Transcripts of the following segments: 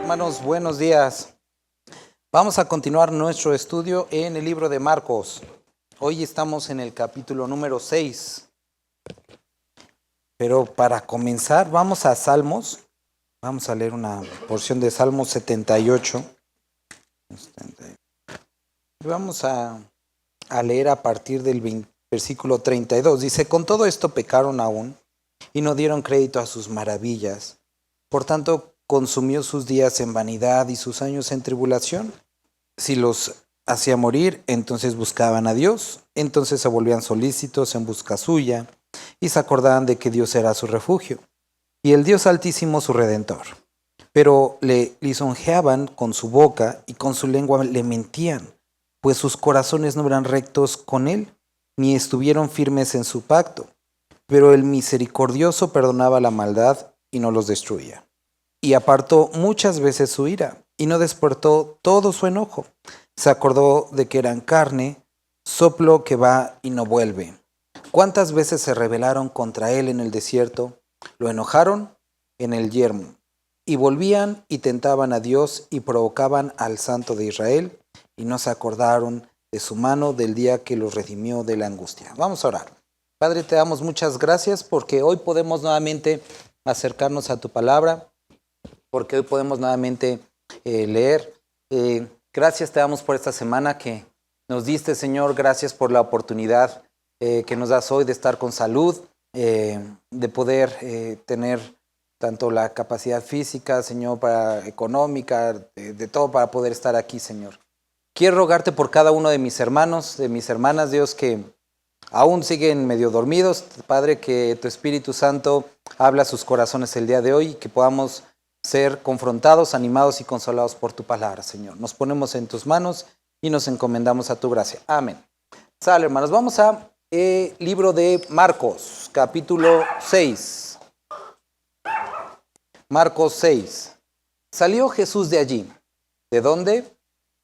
Hermanos, buenos días. Vamos a continuar nuestro estudio en el libro de Marcos. Hoy estamos en el capítulo número 6. Pero para comenzar, vamos a Salmos. Vamos a leer una porción de Salmos 78. Vamos a leer a partir del versículo 32. Dice: con todo esto pecaron aún y no dieron crédito a sus maravillas. Por tanto, consumió sus días en vanidad y sus años en tribulación. Si los hacía morir, entonces buscaban a Dios. Entonces se volvían solícitos en busca suya y se acordaban de que Dios era su refugio y el Dios Altísimo su Redentor. Pero le lisonjeaban con su boca y con su lengua le mentían, pues sus corazones no eran rectos con él, ni estuvieron firmes en su pacto. Pero el misericordioso perdonaba la maldad y no los destruía. Y apartó muchas veces su ira, y no despertó todo su enojo. Se acordó de que eran carne, soplo que va y no vuelve. ¿Cuántas veces se rebelaron contra él en el desierto? Lo enojaron en el yermo. Y volvían y tentaban a Dios y provocaban al Santo de Israel, y no se acordaron de su mano del día que los redimió de la angustia. Vamos a orar. Padre, te damos muchas gracias porque hoy podemos nuevamente acercarnos a tu palabra, porque hoy podemos nuevamente leer. Gracias te damos por esta semana que nos diste, Señor. Gracias por la oportunidad que nos das hoy de estar con salud, de poder tener tanto la capacidad física, Señor, económica, de todo para poder estar aquí, Señor. Quiero rogarte por cada uno de mis hermanos, de mis hermanas, Dios, que aún siguen medio dormidos. Padre, que tu Espíritu Santo habla a sus corazones el día de hoy y que podamos ser confrontados, animados y consolados por tu palabra, Señor. Nos ponemos en tus manos y nos encomendamos a tu gracia. Amén. Sale, hermanos. Vamos a libro de Marcos, capítulo 6. Marcos 6. Salió Jesús de allí. ¿De dónde?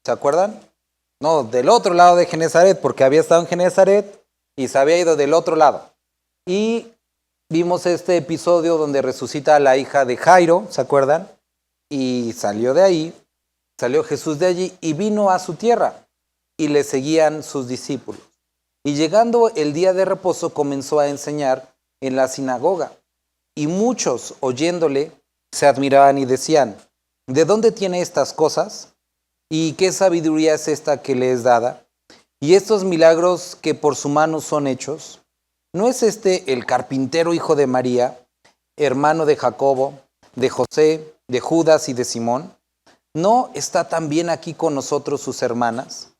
¿Se acuerdan? No, del otro lado de Genezaret, porque había estado en Genezaret y se había ido del otro lado. Y vimos este episodio donde resucita a la hija de Jairo, ¿se acuerdan? Y salió de ahí, salió Jesús de allí y vino a su tierra y le seguían sus discípulos. Y llegando el día de reposo comenzó a enseñar en la sinagoga. Y muchos, oyéndole, se admiraban y decían: ¿de dónde tiene estas cosas? ¿Y qué sabiduría es esta que le es dada? ¿Y estos milagros que por su mano son hechos? ¿No es este el carpintero hijo de María, hermano de Jacobo, de José, de Judas y de Simón? ¿No está también aquí con nosotros sus hermanas?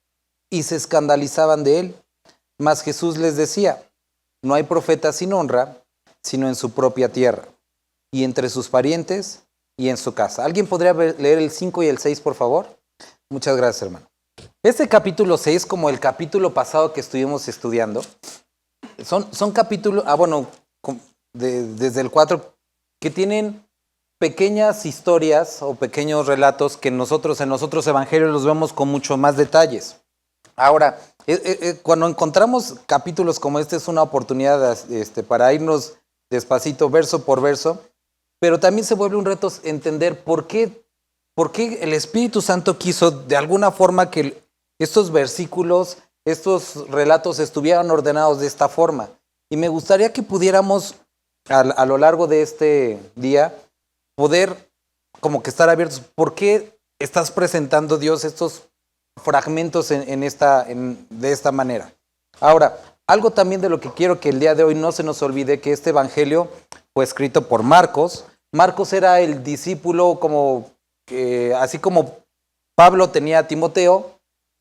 Y se escandalizaban de él. Mas Jesús les decía: no hay profeta sin honra, sino en su propia tierra, y entre sus parientes, y en su casa. ¿Alguien podría leer el 5 y el 6, por favor? Muchas gracias, hermano. Este capítulo 6, como el capítulo pasado que estuvimos estudiando, son capítulos, desde el 4, que tienen pequeñas historias o pequeños relatos que nosotros en los otros evangelios los vemos con mucho más detalles. Ahora, cuando encontramos capítulos como este es una oportunidad para irnos despacito, verso por verso, pero también se vuelve un reto entender por qué el Espíritu Santo quiso de alguna forma que estos versículos, estos relatos estuvieran ordenados de esta forma. Y me gustaría que pudiéramos a lo largo de este día poder como que estar abiertos. ¿Por qué estás presentando, Dios, estos fragmentos de esta manera? Ahora, algo también de lo que quiero que el día de hoy no se nos olvide, que este evangelio fue escrito por Marcos. Marcos era el discípulo así como Pablo tenía a Timoteo,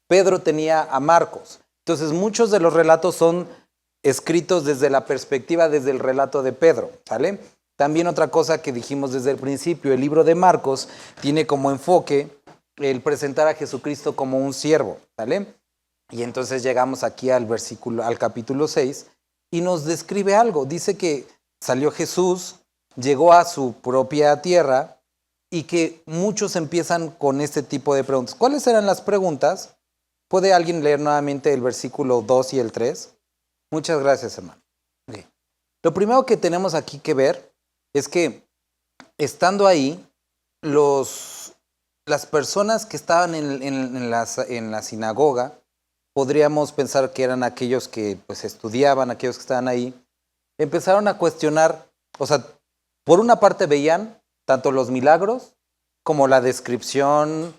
Pedro tenía a Marcos. Entonces muchos de los relatos son escritos desde el relato de Pedro, ¿sale? También otra cosa que dijimos desde el principio, el libro de Marcos tiene como enfoque el presentar a Jesucristo como un siervo, ¿sale? Y entonces llegamos aquí al capítulo 6 y nos describe algo. Dice que salió Jesús, llegó a su propia tierra y que muchos empiezan con este tipo de preguntas. ¿Cuáles eran las preguntas? ¿Puede alguien leer nuevamente el versículo 2 y el 3? Muchas gracias, hermano. Okay. Lo primero que tenemos aquí que ver es que estando ahí, las personas que estaban en la sinagoga, podríamos pensar que eran aquellos que pues estudiaban, aquellos que estaban ahí, empezaron a cuestionar, o sea, por una parte veían tanto los milagros como la descripción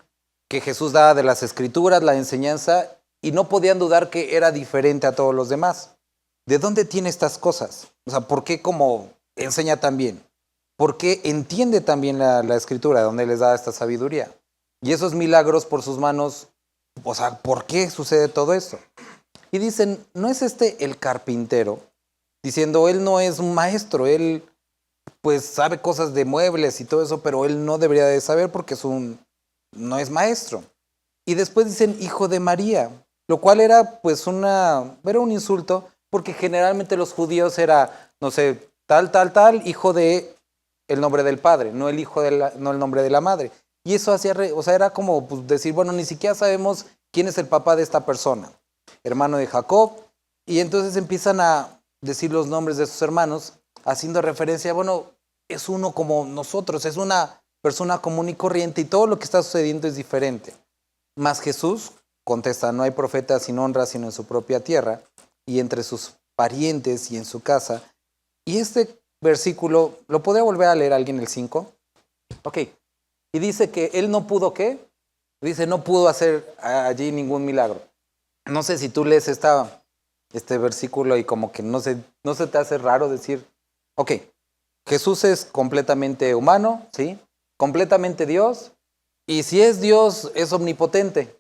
que Jesús daba de las escrituras, la enseñanza, y no podían dudar que era diferente a todos los demás. ¿De dónde tiene estas cosas? O sea, ¿por qué como enseña tan bien? ¿Por qué entiende también la escritura, donde les da esta sabiduría? Y esos milagros por sus manos, o sea, ¿por qué sucede todo esto? Y dicen, ¿no es este el carpintero? Diciendo, él no es un maestro, él pues sabe cosas de muebles y todo eso, pero él no debería de saber porque no es maestro. Y después dicen, hijo de María, lo cual era pues era un insulto, porque generalmente los judíos era, no sé, tal, hijo de el nombre del padre, no el no el nombre de la madre. Y eso hacía, o sea, era como pues, decir, bueno, ni siquiera sabemos quién es el papá de esta persona, hermano de Jacob, y entonces empiezan a decir los nombres de sus hermanos, haciendo referencia, bueno, es uno como nosotros, es una persona común y corriente, y todo lo que está sucediendo es diferente. Mas Jesús contesta, no hay profeta sin honra sino en su propia tierra, y entre sus parientes y en su casa. Y este versículo, ¿lo podría volver a leer alguien el 5? Ok. Y dice que él no pudo, ¿qué? Dice, no pudo hacer allí ningún milagro. No sé si tú lees este versículo y como que no se te hace raro decir, ok, Jesús es completamente humano, ¿sí? Completamente Dios, y si es Dios, es omnipotente,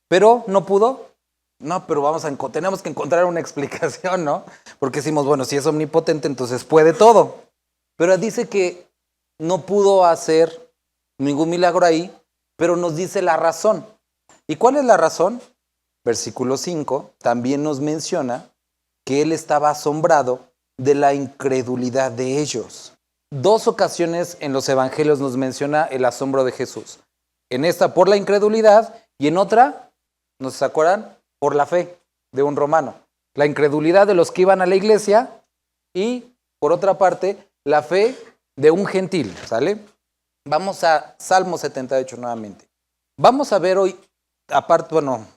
pero no pudo. No, pero tenemos que encontrar una explicación, ¿no? Porque decimos, bueno, si es omnipotente, entonces puede todo. Pero dice que no pudo hacer ningún milagro ahí, pero nos dice la razón. ¿Y cuál es la razón? Versículo 5 también nos menciona que él estaba asombrado de la incredulidad de ellos. 2 ocasiones en los evangelios nos menciona el asombro de Jesús. En esta por la incredulidad y en otra, ¿no se acuerdan? Por la fe de un romano. La incredulidad de los que iban a la iglesia y, por otra parte, la fe de un gentil, ¿sale? Vamos a Salmo 78 nuevamente. Vamos a ver hoy, aparte, bueno,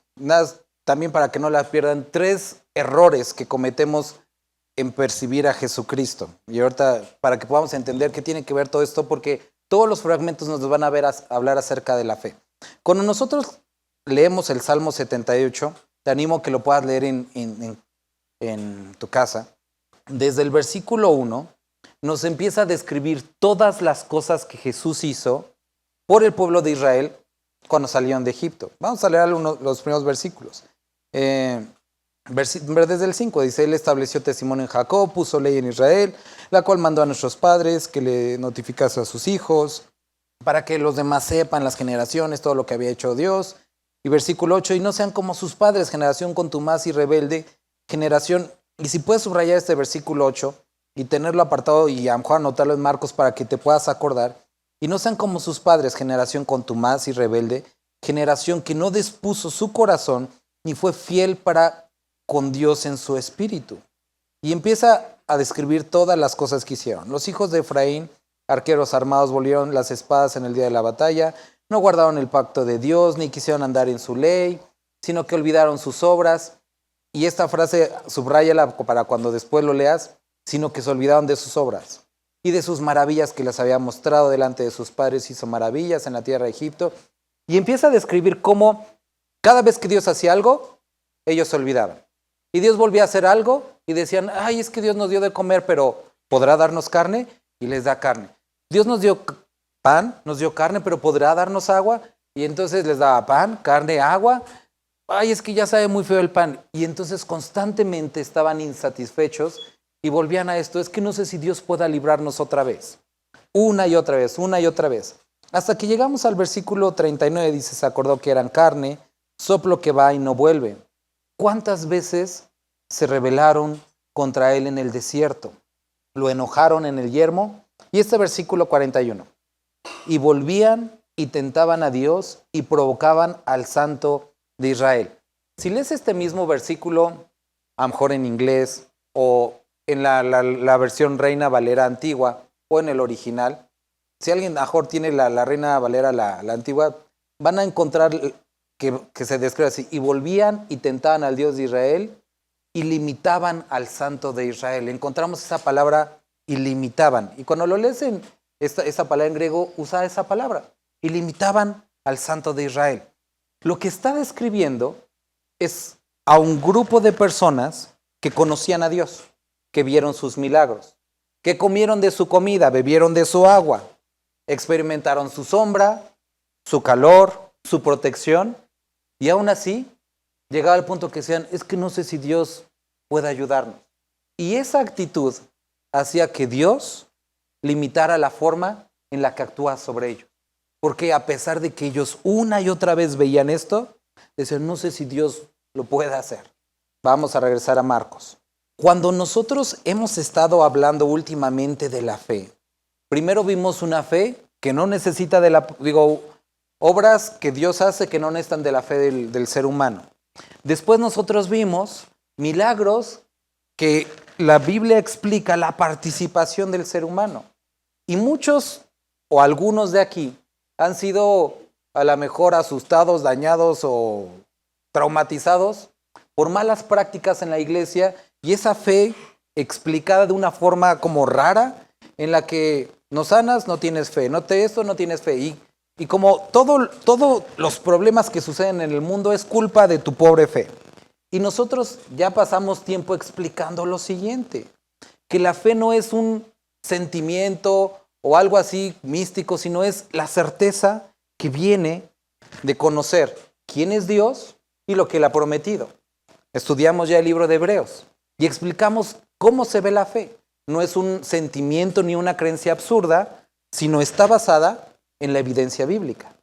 también para que no la pierdan, 3 errores que cometemos en percibir a Jesucristo. Y ahorita, para que podamos entender qué tiene que ver todo esto, porque todos los fragmentos nos van a ver hablar acerca de la fe. Cuando nosotros leemos el Salmo 78, te animo a que lo puedas leer en tu casa. Desde el versículo 1 nos empieza a describir todas las cosas que Jesús hizo por el pueblo de Israel cuando salieron de Egipto. Vamos a leer los primeros versículos. Desde el 5 dice, él estableció testimonio en Jacob, puso ley en Israel, la cual mandó a nuestros padres que le notificase a sus hijos, para que los demás sepan las generaciones, todo lo que había hecho Dios. Y versículo 8, y no sean como sus padres, generación contumaz y rebelde, generación, y si puedes subrayar este versículo 8 y tenerlo apartado y a lo mejor anotarlo en Marcos para que te puedas acordar, y no sean como sus padres, generación contumaz y rebelde, generación que no dispuso su corazón ni fue fiel para con Dios en su espíritu. Y empieza a describir todas las cosas que hicieron. Los hijos de Efraín, arqueros armados, volvieron las espadas en el día de la batalla, no guardaron el pacto de Dios, ni quisieron andar en su ley, sino que olvidaron sus obras. Y esta frase, subráyala para cuando después lo leas, sino que se olvidaron de sus obras y de sus maravillas que les había mostrado delante de sus padres, hizo maravillas en la tierra de Egipto. Y empieza a describir cómo cada vez que Dios hacía algo, ellos se olvidaban. Y Dios volvía a hacer algo y decían, ay, es que Dios nos dio de comer, pero ¿podrá darnos carne? Y les da carne. Dios nos dio pan, nos dio carne, pero ¿podrá darnos agua? Y entonces les daba pan, carne, agua. Ay, es que ya sabe muy feo el pan. Y entonces constantemente estaban insatisfechos y volvían a esto. Es que no sé si Dios pueda librarnos otra vez. Una y otra vez, una y otra vez. Hasta que llegamos al versículo 39, dice, se acordó que eran carne, soplo que va y no vuelve. ¿Cuántas veces se rebelaron contra él en el desierto? Lo enojaron en el yermo. Y este versículo 41. Y volvían y tentaban a Dios y provocaban al Santo de Israel. Si lees este mismo versículo, a lo mejor en inglés o en la versión Reina Valera antigua, o en el original, si alguien mejor tiene la Reina Valera, la antigua, van a encontrar que se describe así, y volvían y tentaban al Dios de Israel y limitaban al Santo de Israel. Encontramos esa palabra y limitaban. Y cuando lo lees en esa palabra en griego, usa esa palabra, y limitaban al Santo de Israel. Lo que está describiendo es a un grupo de personas que conocían a Dios, que vieron sus milagros, que comieron de su comida, bebieron de su agua, experimentaron su sombra, su calor, su protección, y aún así llegaba al punto que decían, es que no sé si Dios puede ayudarnos. Y esa actitud hacía que Dios limitara la forma en la que actúa sobre ellos. Porque a pesar de que ellos una y otra vez veían esto, decían, no sé si Dios lo puede hacer. Vamos a regresar a Marcos. Cuando nosotros hemos estado hablando últimamente de la fe, primero vimos una fe que no necesita obras que Dios hace que no necesitan de la fe del ser humano. Después nosotros vimos milagros que la Biblia explica la participación del ser humano. Y muchos o algunos de aquí han sido a lo mejor asustados, dañados o traumatizados por malas prácticas en la iglesia y esa fe explicada de una forma como rara en la que no sanas, no tienes fe, no tienes fe. Y como todos los problemas que suceden en el mundo es culpa de tu pobre fe. Y nosotros ya pasamos tiempo explicando lo siguiente, que la fe no es un sentimiento o algo así místico, sino es la certeza que viene de conocer quién es Dios y lo que Él ha prometido. Estudiamos ya el libro de Hebreos y explicamos cómo se ve la fe. No es un sentimiento ni una creencia absurda, sino está basada en la evidencia bíblica.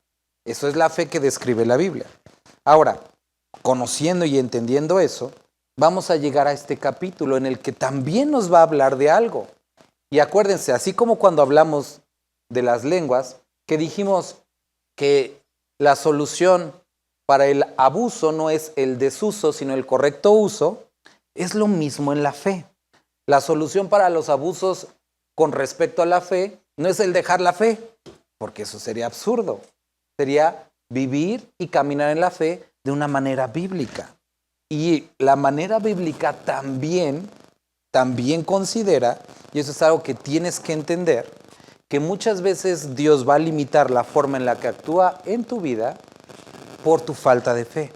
Eso es la fe que describe la Biblia. Ahora, conociendo y entendiendo eso, vamos a llegar a este capítulo en el que también nos va a hablar de algo. Y acuérdense, así como cuando hablamos de las lenguas, que dijimos que la solución para el abuso no es el desuso, sino el correcto uso, es lo mismo en la fe. La solución para los abusos con respecto a la fe no es el dejar la fe, porque eso sería absurdo. Sería vivir y caminar en la fe de una manera bíblica. Y la manera bíblica también considera, y eso es algo que tienes que entender, que muchas veces Dios va a limitar la forma en la que actúa en tu vida por tu falta de fe.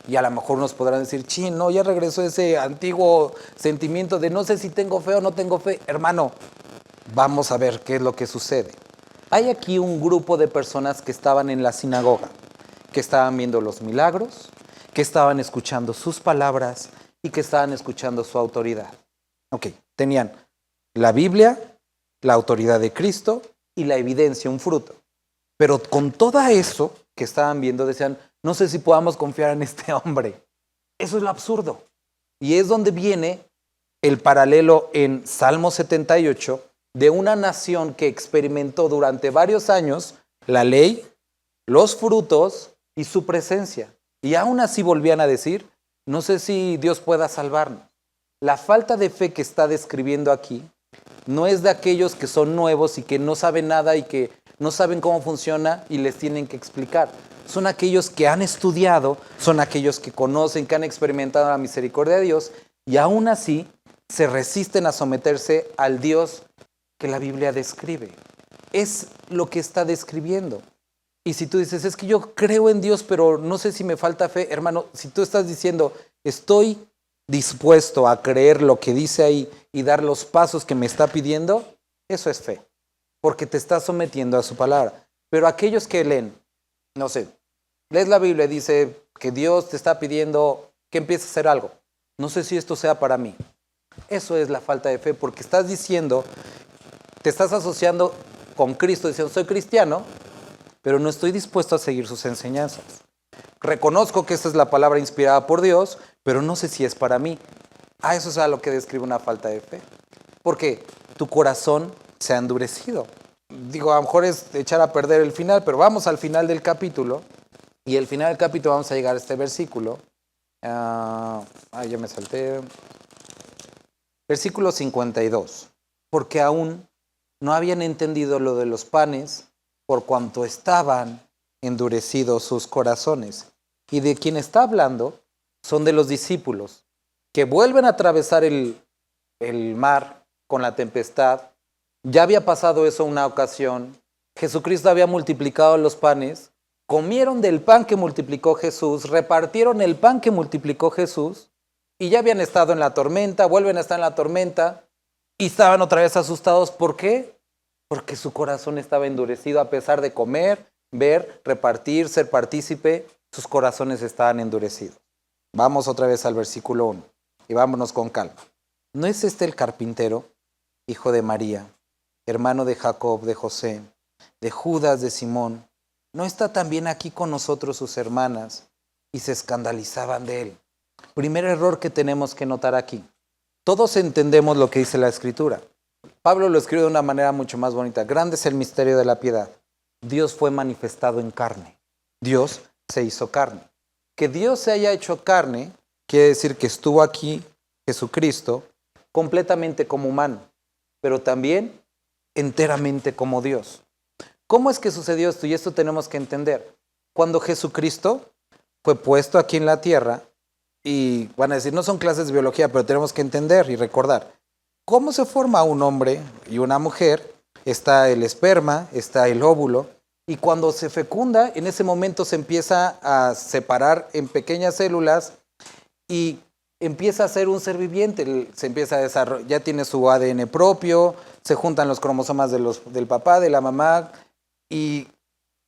Y a lo mejor nos podrán decir, no, ya regresó ese antiguo sentimiento de no sé si tengo fe o no tengo fe. Hermano, vamos a ver qué es lo que sucede. Hay aquí un grupo de personas que estaban en la sinagoga, que estaban viendo los milagros, que estaban escuchando sus palabras y que estaban escuchando su autoridad. Tenían la Biblia, la autoridad de Cristo y la evidencia, un fruto. Pero con todo eso que estaban viendo decían, no sé si podamos confiar en este hombre. Eso es lo absurdo. Y es donde viene el paralelo en Salmo 78 de una nación que experimentó durante varios años la ley, los frutos y su presencia. Y aún así volvían a decir, no sé si Dios pueda salvarnos. La falta de fe que está describiendo aquí no es de aquellos que son nuevos y que no saben nada y que no saben cómo funciona y les tienen que explicar. Son aquellos que han estudiado, son aquellos que conocen, que han experimentado la misericordia de Dios y aún así se resisten a someterse al Dios que la Biblia describe. Es lo que está describiendo. Y si tú dices, es que yo creo en Dios, pero no sé si me falta fe, hermano, si tú estás diciendo, estoy dispuesto a creer lo que dice ahí y dar los pasos que me está pidiendo, eso es fe, porque te estás sometiendo a su palabra. Pero aquellos que leen, no sé, lees la Biblia y dice que Dios te está pidiendo que empieces a hacer algo. No sé si esto sea para mí. Eso es la falta de fe, porque estás diciendo, te estás asociando con Cristo, diciendo, soy cristiano, pero no estoy dispuesto a seguir sus enseñanzas. Reconozco que esta es la palabra inspirada por Dios, pero no sé si es para mí. Eso es a lo que describe una falta de fe. Porque tu corazón se ha endurecido. A lo mejor es echar a perder el final, pero vamos al final del capítulo. Y al final del capítulo vamos a llegar a este versículo. Ya me salté. Versículo 52. Porque aún no habían entendido lo de los panes, por cuanto estaban endurecidos sus corazones. Y de quien está hablando son de los discípulos, que vuelven a atravesar el mar con la tempestad. Ya había pasado eso una ocasión. Jesucristo había multiplicado los panes, comieron del pan que multiplicó Jesús, repartieron el pan que multiplicó Jesús, y ya habían estado en la tormenta, vuelven a estar en la tormenta, y estaban otra vez asustados. ¿Por qué? Porque su corazón estaba endurecido. A pesar de comer, ver, repartir, ser partícipe, sus corazones estaban endurecidos. Vamos otra vez al versículo 1 y vámonos con calma. ¿No es este el carpintero, hijo de María, hermano de Jacob, de José, de Judas, de Simón? ¿No está también aquí con nosotros sus hermanas? Y se escandalizaban de él. Primer error que tenemos que notar aquí. Todos entendemos lo que dice la Escritura. Pablo lo escribe de una manera mucho más bonita. Grande es el misterio de la piedad. Dios fue manifestado en carne. Dios se hizo carne. Que Dios se haya hecho carne quiere decir que estuvo aquí Jesucristo completamente como humano, pero también enteramente como Dios. ¿Cómo es que sucedió esto? Y esto tenemos que entender. Cuando Jesucristo fue puesto aquí en la tierra, y van a decir, no son clases de biología, pero tenemos que entender y recordar. ¿Cómo se forma un hombre y una mujer? Está el esperma, está el óvulo, y cuando se fecunda, en ese momento se empieza a separar en pequeñas células y empieza a ser un ser viviente, se empieza a desarrollar, ya tiene su ADN propio, se juntan los cromosomas del papá, de la mamá, y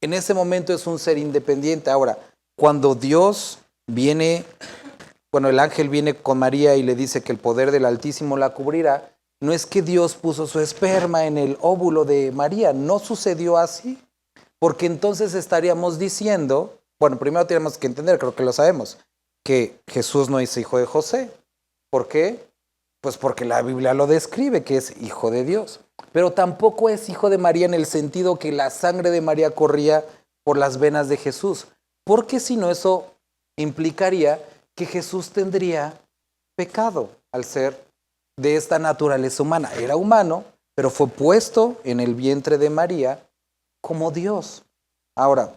en ese momento es un ser independiente. Ahora, cuando Dios viene, bueno, el ángel viene con María y le dice que el poder del Altísimo la cubrirá, no es que Dios puso su esperma en el óvulo de María, no sucedió así, porque entonces estaríamos diciendo, bueno, primero tenemos que entender, creo que lo sabemos, que Jesús no es hijo de José. ¿Por qué? Pues porque la Biblia lo describe, que es hijo de Dios. Pero tampoco es hijo de María en el sentido que la sangre de María corría por las venas de Jesús, porque si no, eso implicaría que Jesús tendría pecado al ser de esta naturaleza humana. Era humano, pero fue puesto en el vientre de María como Dios. Ahora,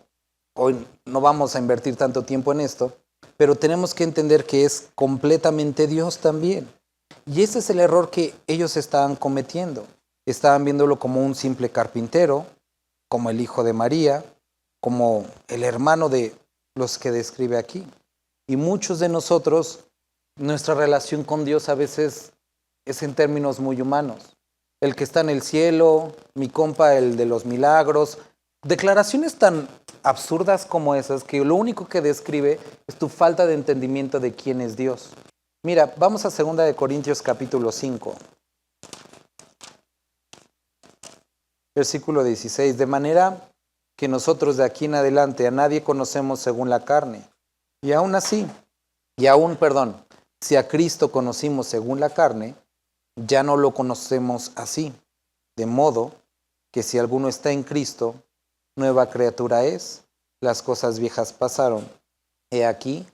hoy no vamos a invertir tanto tiempo en esto, pero tenemos que entender que es completamente Dios también. Y ese es el error que ellos estaban cometiendo. Estaban viéndolo como un simple carpintero, como el hijo de María, como el hermano de los que describe aquí. Y muchos de nosotros, nuestra relación con Dios a veces es en términos muy humanos. El que está en el cielo, mi compa, el de los milagros. Declaraciones tan absurdas como esas que lo único que describe es tu falta de entendimiento de quién es Dios. Mira, vamos a 2 Corintios capítulo 5. Versículo 16. De manera que nosotros de aquí en adelante a nadie conocemos según la carne. Y aún así, si a Cristo conocimos según la carne, ya no lo conocemos así. De modo que si alguno está en Cristo, nueva criatura es, las cosas viejas pasaron. He aquí,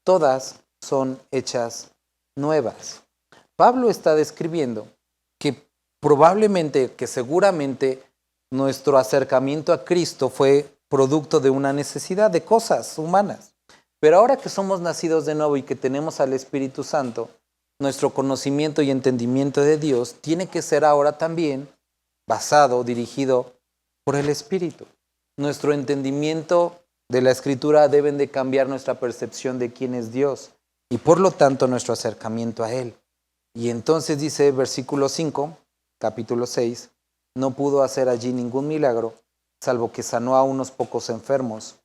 todas son hechas nuevas. Pablo está describiendo que probablemente, que seguramente, nuestro acercamiento a Cristo fue producto de una necesidad de cosas humanas. Pero ahora que somos nacidos de nuevo y que tenemos al Espíritu Santo, nuestro conocimiento y entendimiento de Dios tiene que ser ahora también basado, dirigido por el Espíritu. Nuestro entendimiento de la Escritura deben de cambiar nuestra percepción de quién es Dios y por lo tanto nuestro acercamiento a Él. Y entonces dice versículo 5, capítulo 6, no pudo hacer allí ningún milagro, salvo que sanó a unos pocos enfermos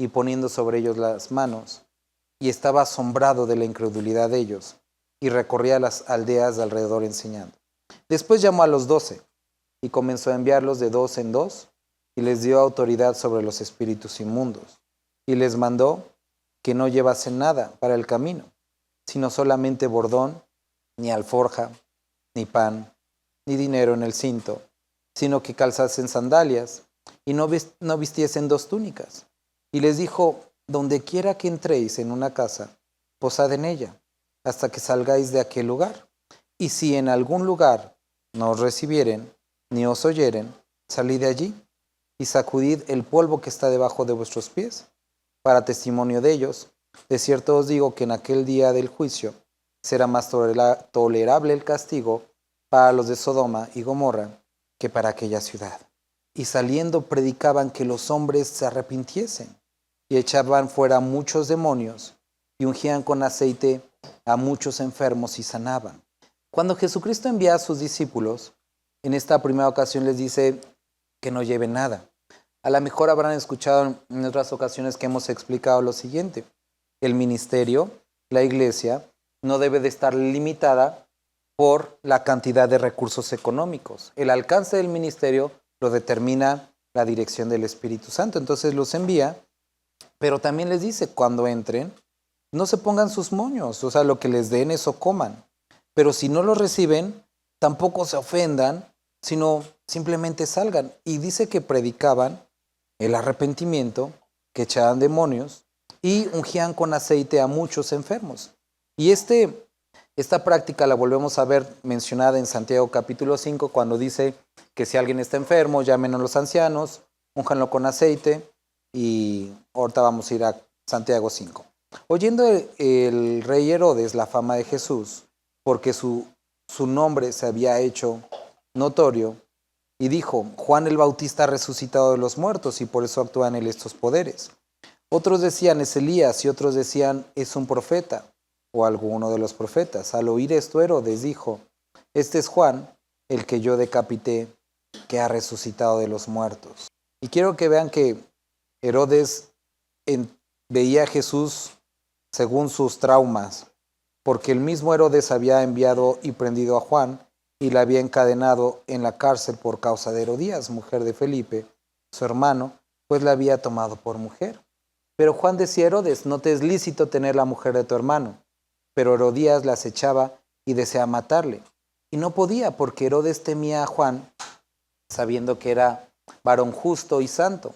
y poniendo sobre ellos las manos, y estaba asombrado de la incredulidad de ellos, y recorría las aldeas de alrededor enseñando. Después llamó a los 12, y comenzó a enviarlos de 2 en 2, y les dio autoridad sobre los espíritus inmundos, y les mandó que no llevasen nada para el camino, sino solamente bordón, ni alforja, ni pan, ni dinero en el cinto, sino que calzasen sandalias, y no vistiesen 2 túnicas. Y les dijo, donde quiera que entréis en una casa, posad en ella, hasta que salgáis de aquel lugar. Y si en algún lugar no os recibieren, ni os oyeren, salid de allí y sacudid el polvo que está debajo de vuestros pies, para testimonio de ellos. De cierto os digo que en aquel día del juicio será más tolerable el castigo para los de Sodoma y Gomorra que para aquella ciudad. Y saliendo predicaban que los hombres se arrepintiesen, y echaban fuera muchos demonios, y ungían con aceite a muchos enfermos y sanaban. Cuando Jesucristo envía a sus discípulos, en esta primera ocasión les dice que no lleven nada. A lo mejor habrán escuchado en otras ocasiones que hemos explicado lo siguiente. El ministerio, la iglesia, no debe de estar limitada por la cantidad de recursos económicos. El alcance del ministerio lo determina la dirección del Espíritu Santo. Entonces los envía, pero también les dice, cuando entren, no se pongan sus moños, o sea, lo que les den eso coman. Pero si no lo reciben, tampoco se ofendan, sino simplemente salgan. Y dice que predicaban el arrepentimiento, que echaban demonios y ungían con aceite a muchos enfermos. Y esta práctica la volvemos a ver mencionada en Santiago capítulo 5, cuando dice que si alguien está enfermo, llamen a los ancianos, únjanlo con aceite, y ahorita vamos a ir a Santiago 5. Oyendo el rey Herodes la fama de Jesús, porque su nombre se había hecho notorio, y dijo, Juan el Bautista ha resucitado de los muertos, y por eso actúan en él estos poderes. Otros decían, es Elías, y otros decían, es un profeta, o alguno de los profetas. Al oír esto, Herodes dijo, este es Juan, el que yo decapité, que ha resucitado de los muertos. Y quiero que vean que Herodes veía a Jesús según sus traumas, porque el mismo Herodes había enviado y prendido a Juan, y la había encadenado en la cárcel por causa de Herodías, mujer de Felipe, su hermano, pues la había tomado por mujer. Pero Juan decía a Herodes, no te es lícito tener la mujer de tu hermano. Pero Herodías la acechaba y deseaba matarle. Y no podía, porque Herodes temía a Juan, sabiendo que era varón justo y santo,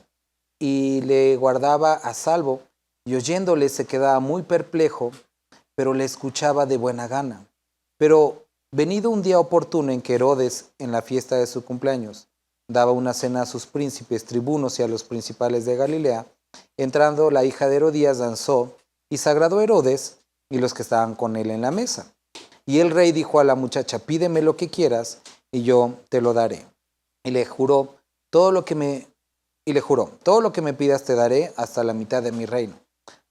y le guardaba a salvo, y oyéndole se quedaba muy perplejo, pero le escuchaba de buena gana. Pero venido un día oportuno en que Herodes, en la fiesta de su cumpleaños, daba una cena a sus príncipes, tribunos y a los principales de Galilea, entrando la hija de Herodías danzó, y se agradó Herodes y los que estaban con él en la mesa. Y el rey dijo a la muchacha, pídeme lo que quieras, y yo te lo daré. Y le juró, todo lo que me pidas te daré hasta la mitad de mi reino.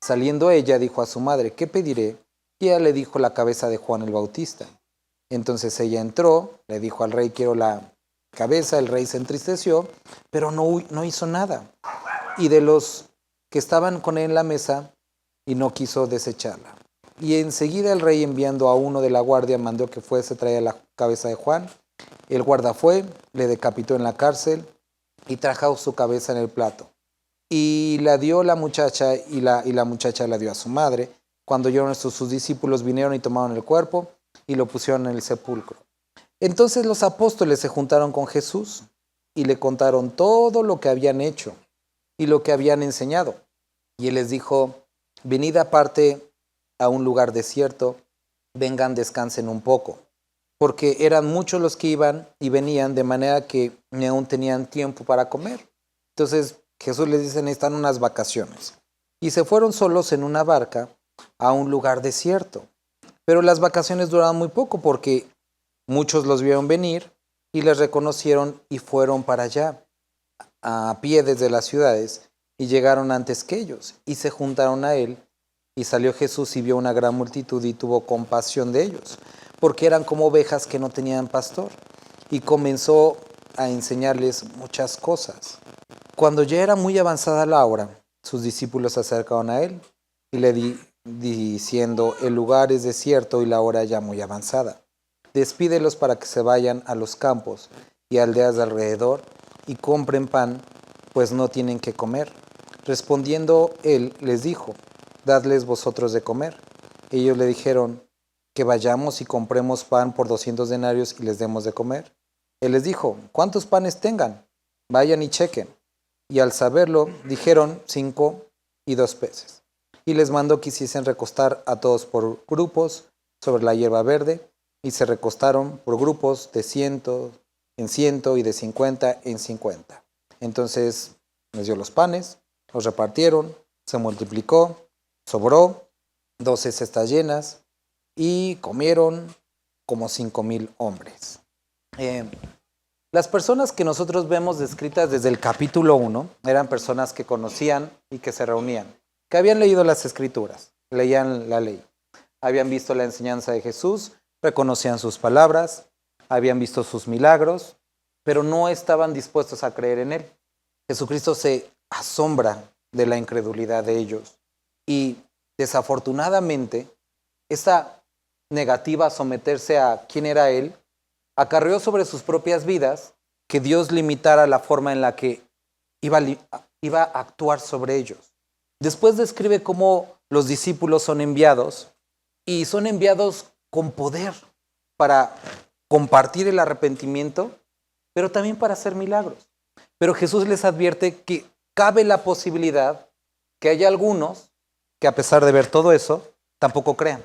Saliendo ella, dijo a su madre, ¿qué pediré? Y ella le dijo la cabeza de Juan el Bautista. Entonces ella entró, le dijo al rey, quiero la cabeza. El rey se entristeció, pero no hizo nada. Y de los que estaban con él en la mesa, y no quiso desecharla. Y enseguida el rey, enviando a uno de la guardia, mandó que fuese a traer la cabeza de Juan. El guarda fue, le decapitó en la cárcel y trajo su cabeza en el plato. Y la dio la muchacha, y la muchacha la dio a su madre. Cuando oyeron esto, sus discípulos vinieron y tomaron el cuerpo y lo pusieron en el sepulcro. Entonces los apóstoles se juntaron con Jesús y le contaron todo lo que habían hecho y lo que habían enseñado. Y él les dijo, venid aparte a un lugar desierto, vengan, descansen un poco. Porque eran muchos los que iban y venían, de manera que ni aún tenían tiempo para comer. Entonces Jesús les dice, necesitan unas vacaciones. Y se fueron solos en una barca a un lugar desierto. Pero las vacaciones duraron muy poco, porque muchos los vieron venir y les reconocieron y fueron para allá, a pie desde las ciudades, y llegaron antes que ellos, y se juntaron a él. Y salió Jesús y vio una gran multitud y tuvo compasión de ellos, porque eran como ovejas que no tenían pastor, y comenzó a enseñarles muchas cosas. Cuando ya era muy avanzada la hora, sus discípulos se acercaron a él y le diciendo, el lugar es desierto y la hora ya muy avanzada. Despídelos para que se vayan a los campos y aldeas de alrededor y compren pan, pues no tienen que comer. Respondiendo él, les dijo, dadles vosotros de comer. Ellos le dijeron, que vayamos y compremos pan por 200 denarios y les demos de comer. Él les dijo, ¿cuántos panes tengan? Vayan y chequen. Y al saberlo, dijeron 5 y 2 peces. Y les mandó que hiciesen recostar a todos por grupos sobre la hierba verde, y se recostaron por grupos de 100, en 100 y de 50 en 50. Entonces les dio los panes, los repartieron, se multiplicó, sobró 12 cestas llenas y comieron como 5,000 hombres. Las personas que nosotros vemos descritas desde el capítulo 1 eran personas que conocían y que se reunían, que habían leído las escrituras, leían la ley, habían visto la enseñanza de Jesús, reconocían sus palabras, habían visto sus milagros, pero no estaban dispuestos a creer en él. Jesucristo se asombra de la incredulidad de ellos y desafortunadamente esta negativa a someterse a quién era él acarreó sobre sus propias vidas que Dios limitara la forma en la que iba a actuar sobre ellos. Después describe cómo los discípulos son enviados y son enviados con poder para compartir el arrepentimiento, pero también para hacer milagros. Pero Jesús les advierte que cabe la posibilidad que haya algunos que a pesar de ver todo eso, tampoco crean.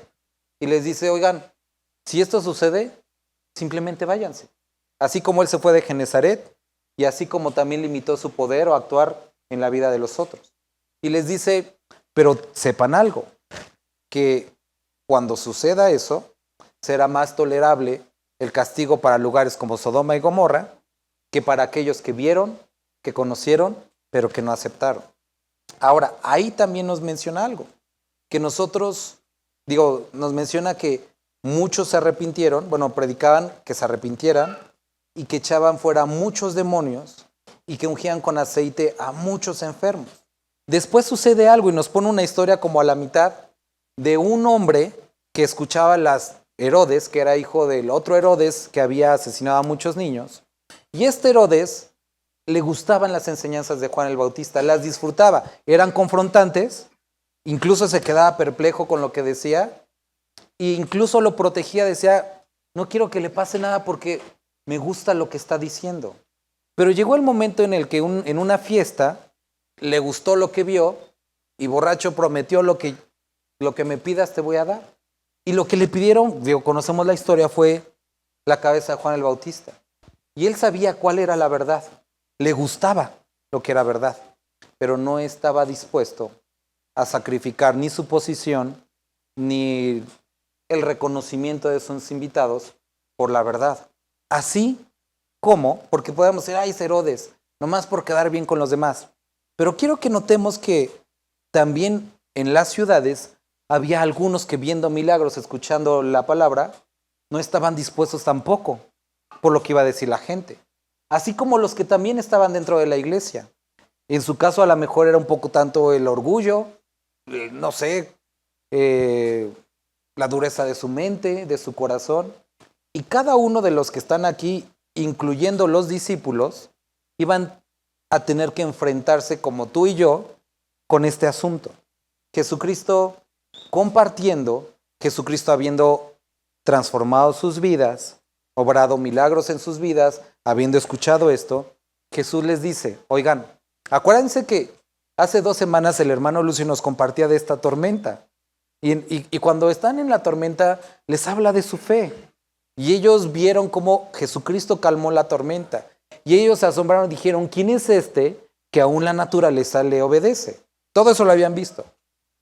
Y les dice, oigan, si esto sucede, simplemente váyanse. Así como él se fue de Genezaret y así como también limitó su poder o actuar en la vida de los otros. Y les dice, pero sepan algo, que cuando suceda eso, será más tolerable el castigo para lugares como Sodoma y Gomorra que para aquellos que vieron, que conocieron, pero que no aceptaron. Ahora, ahí también nos menciona algo, que nosotros, nos menciona que muchos se arrepintieron, predicaban que se arrepintieran y que echaban fuera muchos demonios y que ungían con aceite a muchos enfermos. Después sucede algo y nos pone una historia como a la mitad de un hombre que escuchaba las Herodes, que era hijo del otro Herodes que había asesinado a muchos niños. Y este Herodes le gustaban las enseñanzas de Juan el Bautista, las disfrutaba, eran confrontantes, incluso se quedaba perplejo con lo que decía, e incluso lo protegía, decía, no quiero que le pase nada porque me gusta lo que está diciendo. Pero llegó el momento en el que en una fiesta le gustó lo que vio y borracho prometió lo que me pidas te voy a dar. Y lo que le pidieron, conocemos la historia, fue la cabeza de Juan el Bautista. Y él sabía cuál era la verdad. Le gustaba lo que era verdad, pero no estaba dispuesto a sacrificar ni su posición ni el reconocimiento de sus invitados por la verdad. Así como, porque podemos decir, es Herodes, nomás por quedar bien con los demás. Pero quiero que notemos que también en las ciudades había algunos que viendo milagros, escuchando la palabra, no estaban dispuestos tampoco por lo que iba a decir la gente. Así como los que también estaban dentro de la iglesia. En su caso a lo mejor era un poco tanto el orgullo, la dureza de su mente, de su corazón. Y cada uno de los que están aquí, incluyendo los discípulos, iban a tener que enfrentarse como tú y yo con este asunto. Jesucristo compartiendo, Jesucristo habiendo transformado sus vidas, obrado milagros en sus vidas, habiendo escuchado esto, Jesús les dice, oigan, acuérdense que hace 2 semanas el hermano Lucio nos compartía de esta tormenta. Y cuando están en la tormenta, les habla de su fe. Y ellos vieron cómo Jesucristo calmó la tormenta. Y ellos se asombraron y dijeron, ¿quién es este que aún la naturaleza le obedece? Todo eso lo habían visto.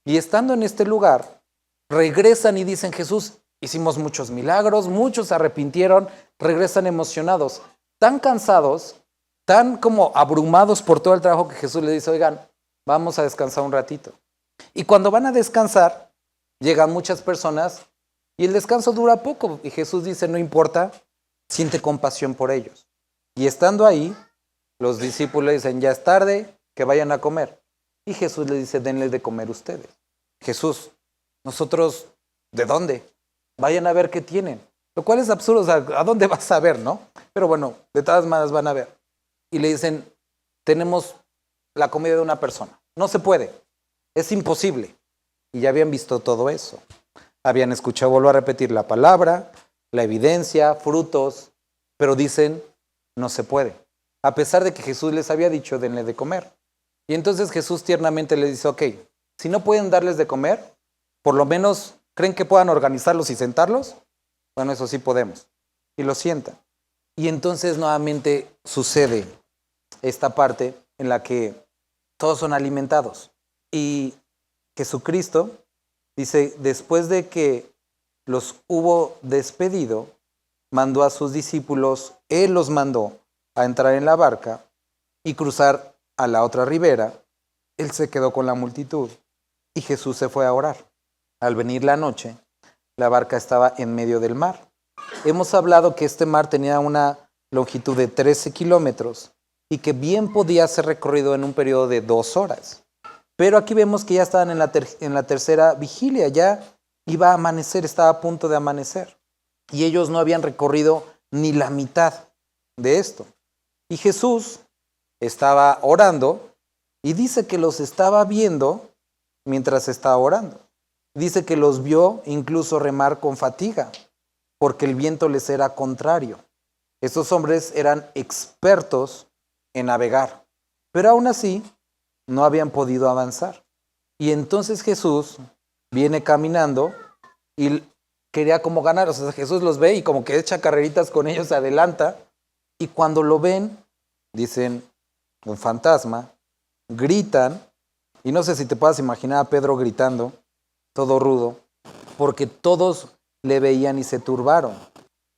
Y estando en este lugar, regresan y dicen, Jesús, hicimos muchos milagros, muchos se arrepintieron, regresan emocionados, tan cansados, tan como abrumados por todo el trabajo que Jesús les dice, oigan, vamos a descansar un ratito. Y cuando van a descansar, llegan muchas personas y el descanso dura poco. Y Jesús dice, no importa, siente compasión por ellos. Y estando ahí, los discípulos dicen, ya es tarde, que vayan a comer. Y Jesús les dice, denles de comer ustedes. Jesús, nosotros, ¿de dónde? Vayan a ver qué tienen. Lo cual es absurdo, o sea, ¿a dónde vas a ver, no? Pero bueno, de todas maneras van a ver. Y le dicen, tenemos la comida de una persona. No se puede, es imposible. Y ya habían visto todo eso. Habían escuchado, vuelvo a repetir, la palabra, la evidencia, frutos, pero dicen, no se puede. A pesar de que Jesús les había dicho, denle de comer. Y entonces Jesús tiernamente les dice, ok, si no pueden darles de comer, por lo menos, ¿creen que puedan organizarlos y sentarlos? Bueno, eso sí podemos. Y los sientan. Y entonces nuevamente sucede esta parte en la que todos son alimentados. Y Jesucristo dice, después de que los hubo despedido, mandó a sus discípulos, Él los mandó a entrar en la barca y cruzar a la otra ribera. Él se quedó con la multitud y Jesús se fue a orar. Al venir la noche, la barca estaba en medio del mar. Hemos hablado que este mar tenía una longitud de 13 kilómetros y que bien podía ser recorrido en un periodo de 2 horas. Pero aquí vemos que ya estaban en la tercera vigilia, ya iba a amanecer, estaba a punto de amanecer. Y ellos no habían recorrido ni la mitad de esto. Y Jesús estaba orando y dice que los estaba viendo mientras estaba orando. Dice que los vio incluso remar con fatiga, porque el viento les era contrario. Estos hombres eran expertos en navegar, pero aún así no habían podido avanzar. Y entonces Jesús viene caminando y quería como ganar. O sea, Jesús los ve y como que echa carreritas con ellos, se adelanta. Y cuando lo ven, dicen, un fantasma, gritan. Y no sé si te puedas imaginar a Pedro gritando, todo rudo, porque todos le veían y se turbaron.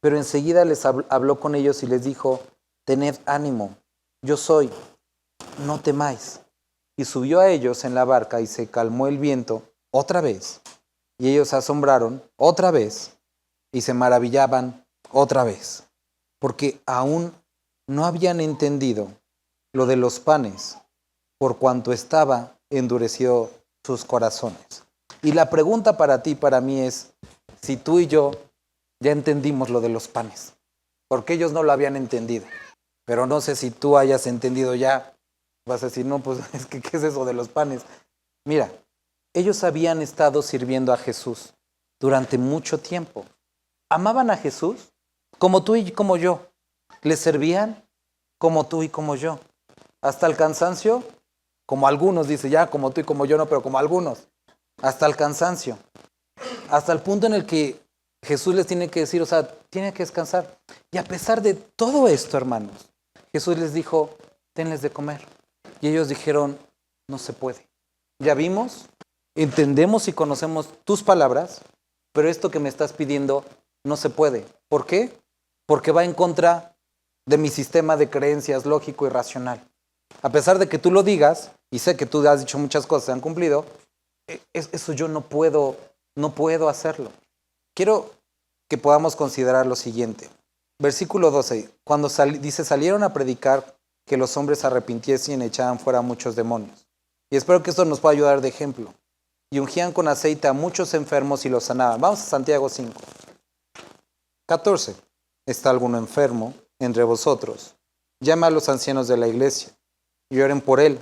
Pero enseguida les habló con ellos y les dijo, tened ánimo, yo soy, no temáis. Y subió a ellos en la barca y se calmó el viento otra vez. Y ellos se asombraron otra vez y se maravillaban otra vez, porque aún no habían entendido lo de los panes, por cuanto estaba endurecido sus corazones. Y la pregunta para ti y para mí es, si tú y yo ya entendimos lo de los panes, porque ellos no lo habían entendido, pero no sé si tú hayas entendido ya, vas a decir, no, pues es que ¿qué es eso de los panes? Mira, ellos habían estado sirviendo a Jesús durante mucho tiempo. Amaban a Jesús como tú y como yo. Le servían como tú y como yo. Hasta el cansancio, como algunos, dice ya, como tú y como yo no, pero como algunos. Hasta el cansancio. Hasta el punto en el que Jesús les tiene que decir, o sea, tiene que descansar. Y a pesar de todo esto, hermanos, Jesús les dijo, tenles de comer. Y ellos dijeron, no se puede. Ya vimos, entendemos y conocemos tus palabras, pero esto que me estás pidiendo no se puede. ¿Por qué? Porque va en contra de mi sistema de creencias lógico y racional. A pesar de que tú lo digas, y sé que tú has dicho muchas cosas, se han cumplido, eso yo no puedo hacerlo. Quiero que podamos considerar lo siguiente. Versículo 12, cuando dice, salieron a predicar que los hombres se arrepintiesen y echaban fuera muchos demonios. Y espero que esto nos pueda ayudar de ejemplo. Y ungían con aceite a muchos enfermos y los sanaban. Vamos a Santiago 5. 14. ¿Está alguno enfermo entre vosotros? Llama a los ancianos de la iglesia y oren por él,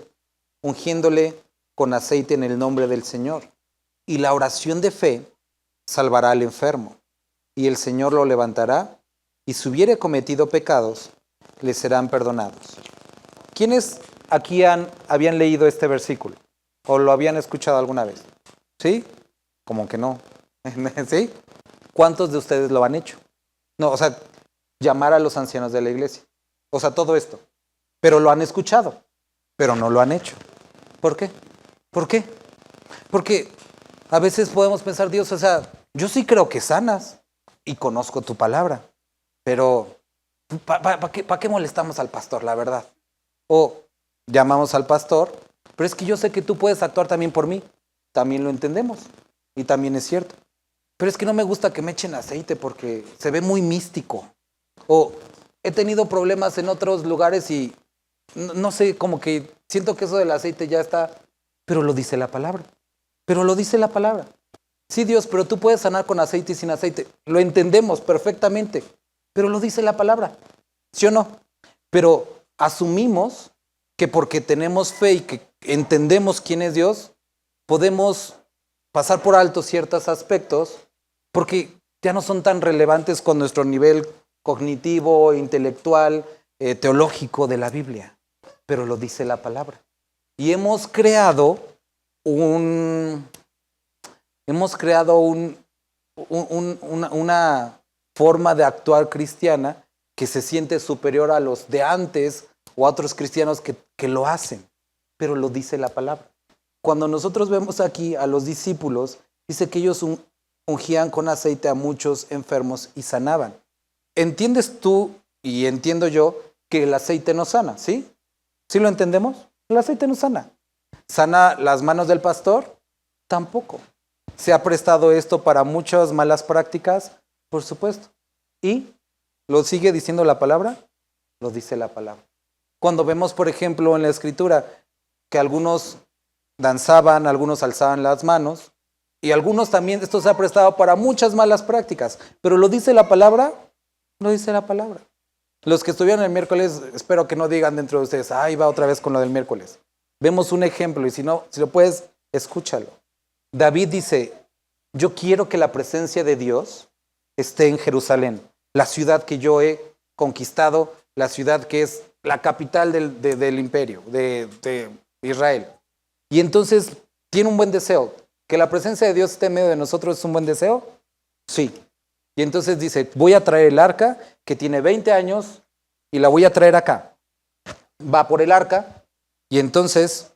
ungiéndole con aceite en el nombre del Señor. Y la oración de fe salvará al enfermo, y el Señor lo levantará, y si hubiere cometido pecados, le serán perdonados. ¿Quiénes aquí habían leído este versículo? ¿O lo habían escuchado alguna vez? ¿Sí? Como que no. ¿Sí? ¿Cuántos de ustedes lo han hecho? No, o sea, llamar a los ancianos de la iglesia. O sea, todo esto. Pero lo han escuchado, pero no lo han hecho. ¿Por qué? ¿Por qué? Porque a veces podemos pensar, Dios, o sea, yo sí creo que sanas y conozco tu palabra, pero ¿para qué molestamos al pastor, la verdad? O llamamos al pastor, pero es que yo sé que tú puedes actuar también por mí. También lo entendemos y también es cierto. Pero es que no me gusta que me echen aceite porque se ve muy místico. O he tenido problemas en otros lugares y no sé, como que siento que eso del aceite ya está, pero lo dice la palabra. Pero lo dice la palabra. Sí, Dios, pero tú puedes sanar con aceite y sin aceite. Lo entendemos perfectamente, pero lo dice la palabra. ¿Sí o no? Pero asumimos que porque tenemos fe y que entendemos quién es Dios, podemos pasar por alto ciertos aspectos porque ya no son tan relevantes con nuestro nivel cognitivo, intelectual, teológico de la Biblia. Pero lo dice la palabra. Y hemos creado una forma de actuar cristiana que se siente superior a los de antes o a otros cristianos que lo hacen, pero lo dice la palabra. Cuando nosotros vemos aquí a los discípulos, dice que ellos ungían con aceite a muchos enfermos y sanaban. ¿Entiendes tú y entiendo yo que el aceite no sana? ¿Sí? ¿Sí lo entendemos? El aceite no sana. ¿Sana las manos del pastor? Tampoco. ¿Se ha prestado esto para muchas malas prácticas? Por supuesto. ¿Y lo sigue diciendo la palabra? Lo dice la palabra. Cuando vemos, por ejemplo, en la Escritura que algunos danzaban, algunos alzaban las manos, y algunos también, esto se ha prestado para muchas malas prácticas, pero ¿lo dice la palabra? Lo dice la palabra. Los que estuvieron el miércoles, espero que no digan dentro de ustedes, ahí va otra vez con lo del miércoles. Vemos un ejemplo y si no, si lo puedes, escúchalo. David dice, yo quiero que la presencia de Dios esté en Jerusalén, la ciudad que yo he conquistado, la ciudad que es la capital del imperio, de Israel. Y entonces tiene un buen deseo. ¿Que la presencia de Dios esté en medio de nosotros es un buen deseo? Sí. Y entonces dice, voy a traer el arca que tiene 20 años y la voy a traer acá. Va por el arca y entonces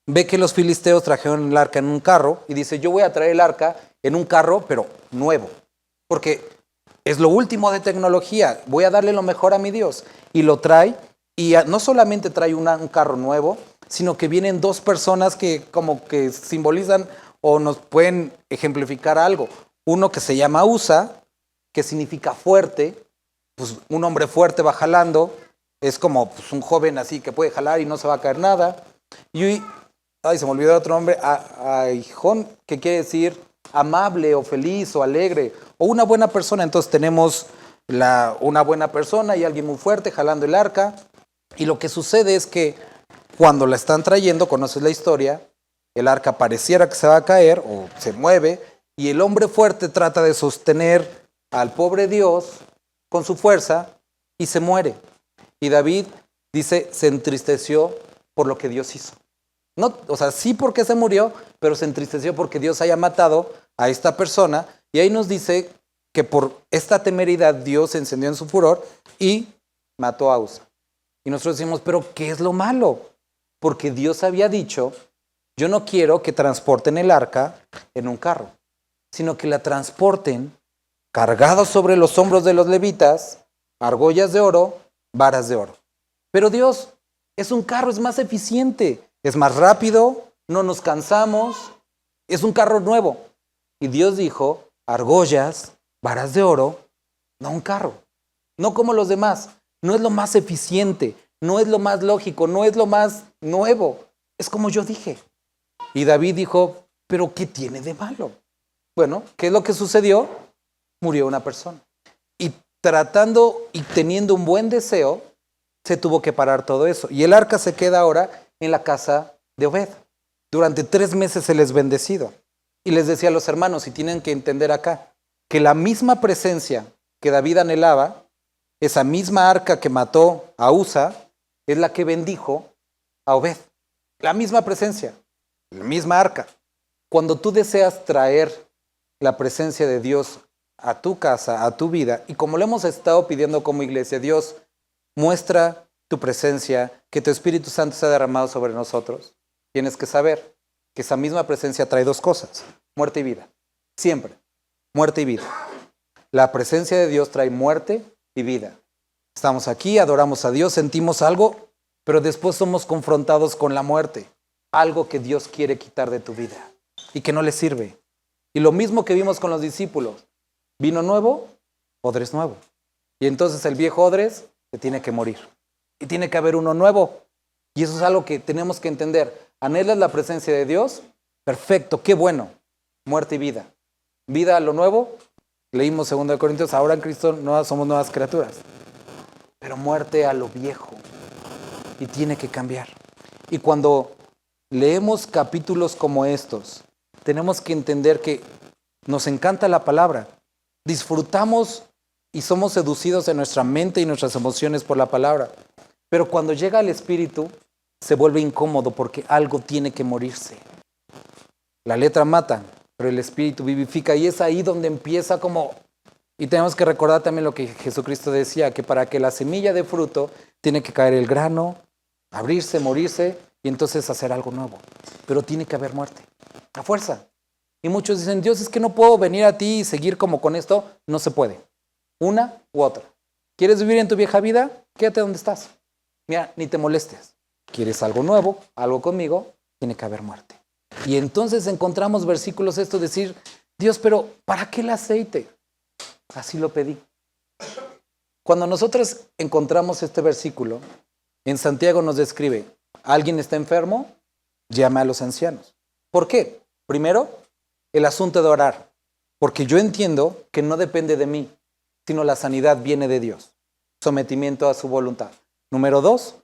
ve que los filisteos trajeron el arca en un carro y dice, yo voy a traer el arca en un carro, pero nuevo. Porque es lo último de tecnología. Voy a darle lo mejor a mi Dios. Y lo trae y no solamente trae un carro nuevo, sino que vienen dos personas que como que simbolizan o nos pueden ejemplificar algo. Uno que se llama Usa, que significa fuerte, pues un hombre fuerte va jalando, es como pues, un joven así que puede jalar y no se va a caer nada. Y, se me olvidó el otro nombre, Aijón, que quiere decir amable o feliz o alegre, o una buena persona. Entonces tenemos una buena persona y alguien muy fuerte jalando el arca, y lo que sucede es que cuando la están trayendo, conoces la historia, el arca pareciera que se va a caer o se mueve y el hombre fuerte trata de sostener al pobre Dios con su fuerza y se muere. Y David dice, se entristeció por lo que Dios hizo. No, o sea, sí porque se murió, pero se entristeció porque Dios haya matado a esta persona. Y ahí nos dice que por esta temeridad Dios se encendió en su furor y mató a Usa. Y nosotros decimos, pero ¿qué es lo malo? Porque Dios había dicho, yo no quiero que transporten el arca en un carro, sino que la transporten cargados sobre los hombros de los levitas, argollas de oro, varas de oro. Pero Dios, es un carro, es más eficiente, es más rápido, no nos cansamos, es un carro nuevo. Y Dios dijo, argollas, varas de oro, no un carro, no como los demás, no es lo más eficiente, no es lo más lógico, no es lo más nuevo, es como yo dije. Y David dijo, ¿pero qué tiene de malo? Bueno, ¿qué es lo que sucedió? Murió una persona. Y tratando y teniendo un buen deseo, se tuvo que parar todo eso. Y el arca se queda ahora en la casa de Obed. Durante 3 meses él es bendecido. Y les decía a los hermanos, y tienen que entender acá, que la misma presencia que David anhelaba, esa misma arca que mató a Usa, es la que bendijo a Obed. La misma presencia. La misma arca. Cuando tú deseas traer la presencia de Dios a tu casa, a tu vida, y como lo hemos estado pidiendo como iglesia, Dios, muestra tu presencia, que tu Espíritu Santo sea derramado sobre nosotros, tienes que saber que esa misma presencia trae 2 cosas, muerte y vida. Siempre, muerte y vida. La presencia de Dios trae muerte y vida. Estamos aquí, adoramos a Dios, sentimos algo, pero después somos confrontados con la muerte. Algo que Dios quiere quitar de tu vida y que no le sirve. Y lo mismo que vimos con los discípulos. Vino nuevo, odres nuevo. Y entonces el viejo odres se tiene que morir. Y tiene que haber uno nuevo. Y eso es algo que tenemos que entender. ¿Anhelas la presencia de Dios? Perfecto, qué bueno. Muerte y vida. Vida a lo nuevo. Leímos 2 Corintios, ahora en Cristo somos nuevas criaturas. Pero muerte a lo viejo. Y tiene que cambiar. Y cuando leemos capítulos como estos, tenemos que entender que nos encanta la palabra. Disfrutamos y somos seducidos en nuestra mente y nuestras emociones por la palabra. Pero cuando llega al Espíritu, se vuelve incómodo porque algo tiene que morirse. La letra mata, pero el Espíritu vivifica. Y es ahí donde empieza como Y tenemos que recordar también lo que Jesucristo decía, que para que la semilla dé fruto, tiene que caer el grano, abrirse, morirse y entonces hacer algo nuevo. Pero tiene que haber muerte, a fuerza. Y muchos dicen, Dios, es que no puedo venir a ti y seguir como con esto. No se puede. Una u otra. ¿Quieres vivir en tu vieja vida? Quédate donde estás. Mira, ni te molestes. ¿Quieres algo nuevo, algo conmigo? Tiene que haber muerte. Y entonces encontramos versículos estos, decir, Dios, pero ¿para qué el aceite? Así lo pedí. Cuando nosotros encontramos este versículo, en Santiago nos describe, ¿alguien está enfermo? Llame a los ancianos. ¿Por qué? Primero, el asunto de orar. Porque yo entiendo que no depende de mí, sino la sanidad viene de Dios. Sometimiento a su voluntad. Número 2,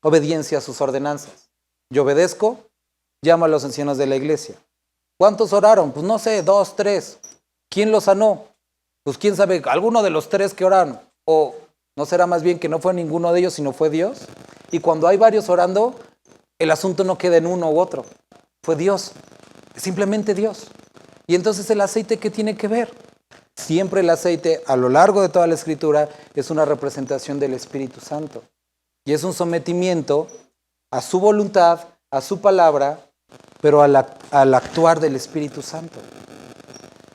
obediencia a sus ordenanzas. Yo obedezco, llamo a los ancianos de la iglesia. ¿Cuántos oraron? Pues no sé, 2, 3. ¿Quién los sanó? Pues quién sabe, alguno de los 3 que oraron. O no será más bien que no fue ninguno de ellos, sino fue Dios. Y cuando hay varios orando, el asunto no queda en uno u otro. Fue Dios, simplemente Dios. Y entonces el aceite, ¿qué tiene que ver? Siempre el aceite, a lo largo de toda la Escritura, es una representación del Espíritu Santo. Y es un sometimiento a su voluntad, a su palabra, pero al actuar del Espíritu Santo.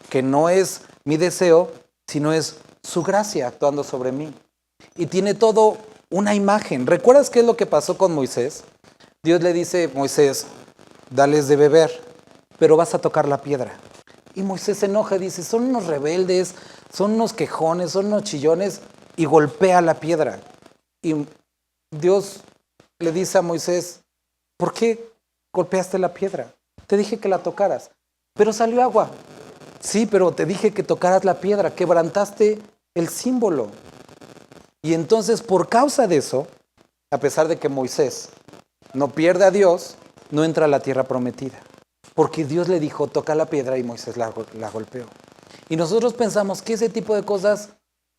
Que no es mi deseo, sino es su gracia actuando sobre mí. Y tiene todo una imagen. ¿Recuerdas qué es lo que pasó con Moisés? Dios le dice, Moisés, dales de beber, pero vas a tocar la piedra. Y Moisés se enoja y dice, son unos rebeldes, son unos quejones, son unos chillones, y golpea la piedra. Y Dios le dice a Moisés, ¿por qué golpeaste la piedra? Te dije que la tocaras, pero salió agua. Sí, pero te dije que tocaras la piedra, quebrantaste el símbolo. Y entonces, por causa de eso, a pesar de que Moisés no pierde a Dios, no entra a la tierra prometida. Porque Dios le dijo, toca la piedra, y Moisés la golpeó. Y nosotros pensamos que ese tipo de cosas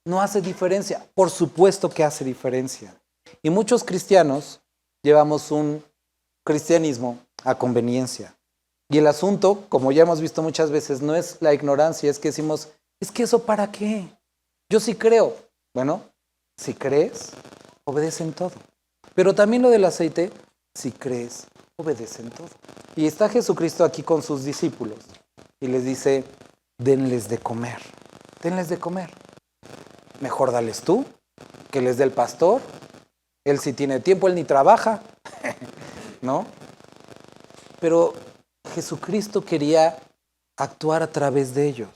no hace diferencia. Por supuesto que hace diferencia. Y muchos cristianos llevamos un cristianismo a conveniencia. Y el asunto, como ya hemos visto muchas veces, no es la ignorancia, es que decimos, ¿es que eso para qué? Yo sí creo. Bueno, si crees, obedece en todo. Pero también lo del aceite, si crees, obedece en todo. Y está Jesucristo aquí con sus discípulos y les dice, denles de comer, denles de comer. Mejor dales tú, que les dé el pastor. Él sí tiene tiempo, él ni trabaja, ¿no? Pero Jesucristo quería actuar a través de ellos.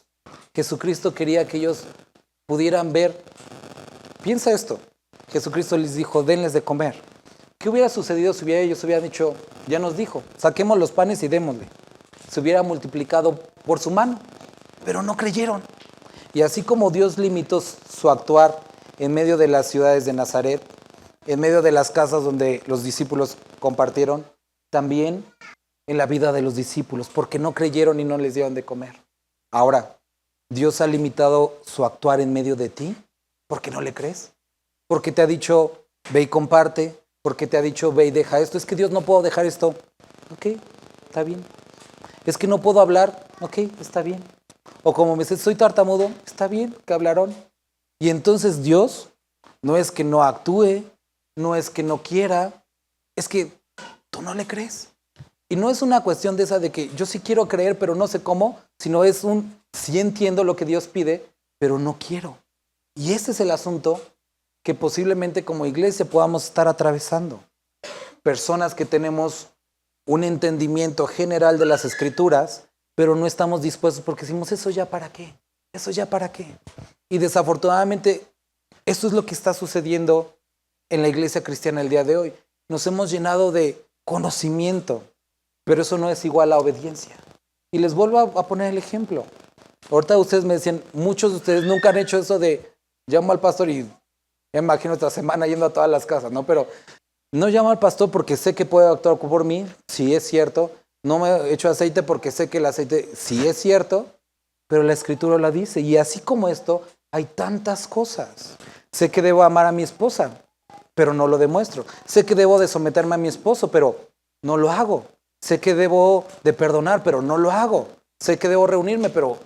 Jesucristo quería que ellos pudieran ver. Piensa esto, Jesucristo les dijo, denles de comer. ¿Qué hubiera sucedido si ellos hubieran dicho, ya nos dijo, saquemos los panes y démosle? Se hubiera multiplicado por su mano, pero no creyeron. Y así como Dios limitó su actuar en medio de las ciudades de Nazaret, en medio de las casas donde los discípulos compartieron, también en la vida de los discípulos, porque no creyeron y no les dieron de comer. Ahora, ¿Dios ha limitado su actuar en medio de ti? ¿Por qué no le crees? Porque te ha dicho, ve y comparte. Porque te ha dicho, ve y deja esto. Es que Dios, no puedo dejar esto. Ok, está bien. Es que no puedo hablar. Ok, está bien. O como me dice, soy tartamudo. Está bien, que hablaron. Y entonces Dios no es que no actúe, no es que no quiera, es que tú no le crees. Y no es una cuestión de esa de que yo sí quiero creer, pero no sé cómo, sino es sí entiendo lo que Dios pide, pero no quiero. Y ese es el asunto que posiblemente como iglesia podamos estar atravesando. Personas que tenemos un entendimiento general de las Escrituras, pero no estamos dispuestos porque decimos, ¿eso ya para qué? ¿Eso ya para qué? Y desafortunadamente, esto es lo que está sucediendo en la iglesia cristiana el día de hoy. Nos hemos llenado de conocimiento, pero eso no es igual a obediencia. Y les vuelvo a poner el ejemplo. Ahorita ustedes me decían, muchos de ustedes nunca han hecho eso de, llamo al pastor y ya imagino esta semana yendo a todas las casas, ¿no? Pero no llamo al pastor porque sé que puede actuar por mí, sí es cierto. No me echo aceite porque sé que el aceite sí es cierto, pero la Escritura la dice. Y así como esto, hay tantas cosas. Sé que debo amar a mi esposa, pero no lo demuestro. Sé que debo de someterme a mi esposo, pero no lo hago. Sé que debo de perdonar, pero no lo hago. Sé que debo reunirme, pero